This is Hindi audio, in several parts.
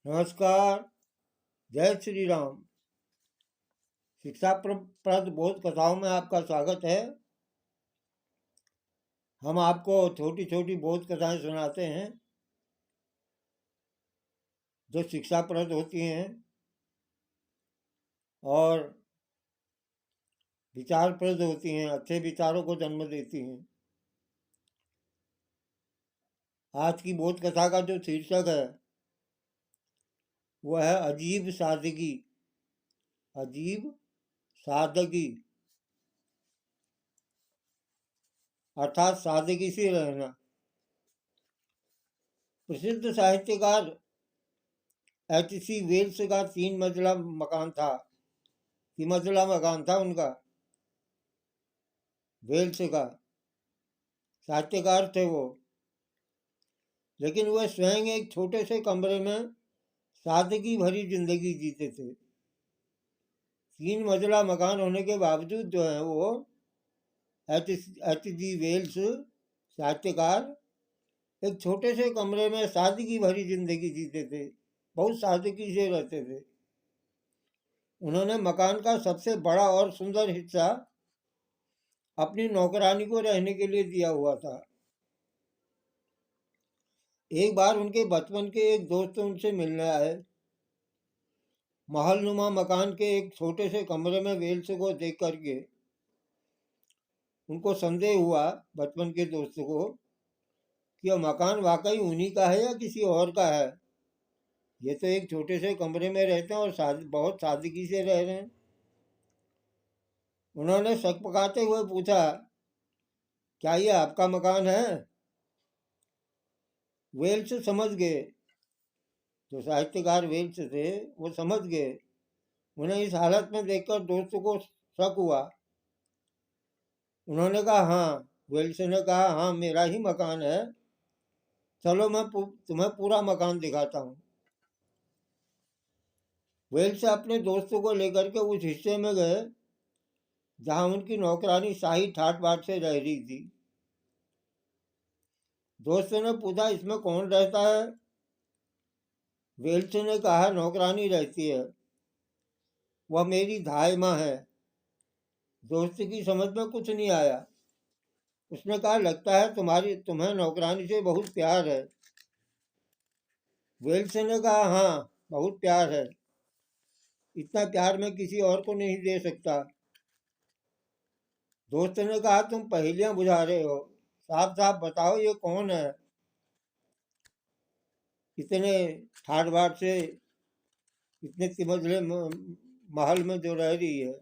नमस्कार। जय श्री राम। शिक्षाप्रद बोध कथाओं में आपका स्वागत है। हम आपको छोटी छोटी बोध कथाएं सुनाते हैं जो शिक्षाप्रद होती हैं और विचारप्रद होती हैं, अच्छे विचारों को जन्म देती हैं। आज की बोध कथा का जो शीर्षक है वह है अजीब सादगी। अजीब सादगी अर्थात सादगी से रहना। प्रसिद्ध साहित्यकार H.C. वेल्स का 3 मंजिला मकान था। 3 मंजिला मकान था उनका। वेल्स का साहित्यकार थे वो, लेकिन वह स्वयं एक छोटे से कमरे में सादगी भरी जिंदगी जीते थे। 3 मंजिला मकान होने के बावजूद जो है वो H.G. वेल्स साहित्यकार एक छोटे से कमरे में सादगी भरी जिंदगी जीते थे, बहुत सादगी से रहते थे। उन्होंने मकान का सबसे बड़ा और सुंदर हिस्सा अपनी नौकरानी को रहने के लिए दिया हुआ था। एक बार उनके बचपन के एक दोस्त उनसे मिलने आए। महलनुमा मकान के एक छोटे से कमरे में वेल्स को देख करके उनको संदेह हुआ, बचपन के दोस्त को, कि यह मकान वाकई उन्हीं का है या किसी और का है। ये तो एक छोटे से कमरे में रहते हैं और बहुत सादगी से रह रहे हैं। उन्होंने शक पकाते हुए पूछा, क्या ये आपका मकान है? वेल्स समझ गए, जो साहित्यकार वेल्स थे वो समझ गए। उन्हें इस हालत में देखकर दोस्त को शक हुआ। उन्होंने कहा, हाँ। वेल्स ने कहा, हाँ, मेरा ही मकान है। चलो मैं तुम्हें पूरा मकान दिखाता हूँ। वेल्स अपने दोस्तों को लेकर के उस हिस्से में गए जहां उनकी नौकरानी शाही ठाट बाट से रह रही थी। दोस्त ने पूछा, इसमें कौन रहता है? वेल्स ने कहा, नौकरानी रहती है, वह मेरी धाई माँ है। दोस्त की समझ में कुछ नहीं आया। उसने कहा, लगता है तुम्हें नौकरानी से बहुत प्यार है। वेल्स ने कहा, हाँ, बहुत प्यार है। इतना प्यार मैं किसी और को नहीं दे सकता। दोस्त ने कहा, तुम पहेलियां बुझा रहे हो, साफ साफ बताओ ये कौन है? इतने ठाट बाट से इतने तिमंजले महल में जो रह रही है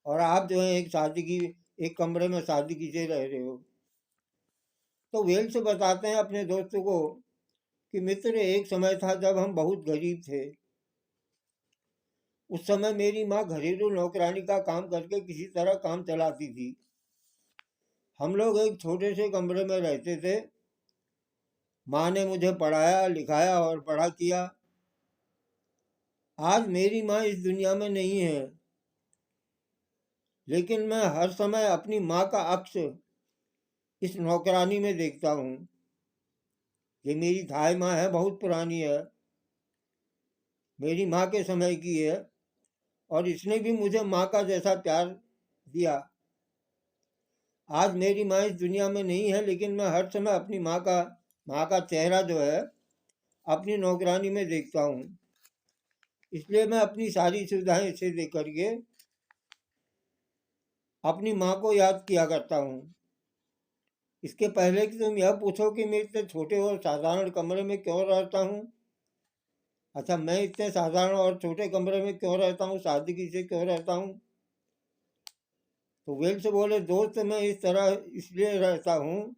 और आप जो है एक कमरे में सादगी से रह रहे हो। तो वेल्स बताते हैं अपने दोस्तों को कि मित्र, एक समय था जब हम बहुत गरीब थे। उस समय मेरी माँ घरेलू नौकरानी का काम करके किसी तरह काम चलाती थी। हम लोग एक छोटे से कमरे में रहते थे। माँ ने मुझे पढ़ाया लिखाया और बड़ा किया। आज मेरी माँ इस दुनिया में नहीं है, लेकिन मैं हर समय अपनी माँ का अक्स इस नौकरानी में देखता हूँ। ये मेरी धाई माँ है, बहुत पुरानी है, मेरी माँ के समय की है, और इसने भी मुझे माँ का जैसा प्यार दिया। आज मेरी माँ इस दुनिया में नहीं है, लेकिन मैं हर समय अपनी माँ का चेहरा जो है अपनी नौकरानी में देखता हूँ। इसलिए मैं अपनी सारी सुविधाएं इसे दे करके अपनी माँ को याद किया करता हूँ। इसके पहले कि तुम यह पूछो कि मैं इतने छोटे और साधारण कमरे में क्यों रहता हूँ, अच्छा, मैं इतने साधारण और छोटे कमरे में क्यों रहता हूँ, सादगी से क्यों रहता हूँ? तो वेल्स बोले, दोस्त, मैं इस तरह इसलिए रहता हूँ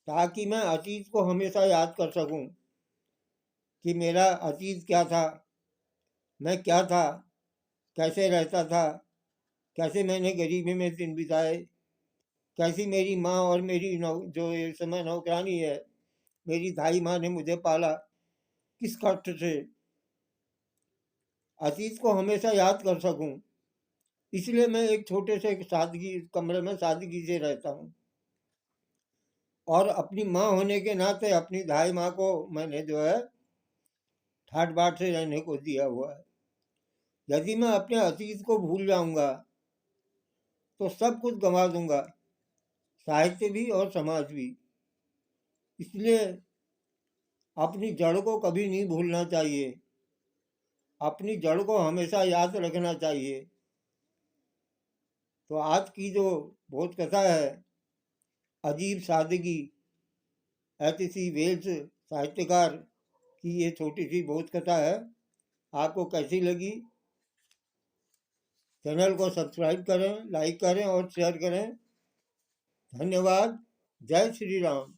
ताकि मैं अतीत को हमेशा याद कर सकूं कि मेरा अतीत क्या था, मैं क्या था, कैसे रहता था, कैसे मैंने गरीबी में दिन बिताए, कैसी मेरी माँ और मेरी जो इस समय नौकरानी है, मेरी धाई माँ ने मुझे पाला, किस कष्ट से। अतीत को हमेशा याद कर सकूं, इसलिए मैं एक छोटे से सादगी कमरे में सादगी से रहता हूँ। और अपनी माँ होने के नाते अपनी धाई माँ को मैंने जो है ठाट बाट से रहने को दिया हुआ है। यदि मैं अपने अतीत को भूल जाऊंगा तो सब कुछ गंवा दूंगा, साहित्य भी और समाज भी। इसलिए अपनी जड़ को कभी नहीं भूलना चाहिए, अपनी जड़ को हमेशा याद रखना चाहिए। तो आज की जो बोध कथा है, अजीब सादगी, ऐतिसी वेल्स साहित्यकार की ये छोटी सी बोध कथा है, आपको कैसी लगी? चैनल को सब्सक्राइब करें, लाइक करें और शेयर करें। धन्यवाद। जय श्री राम।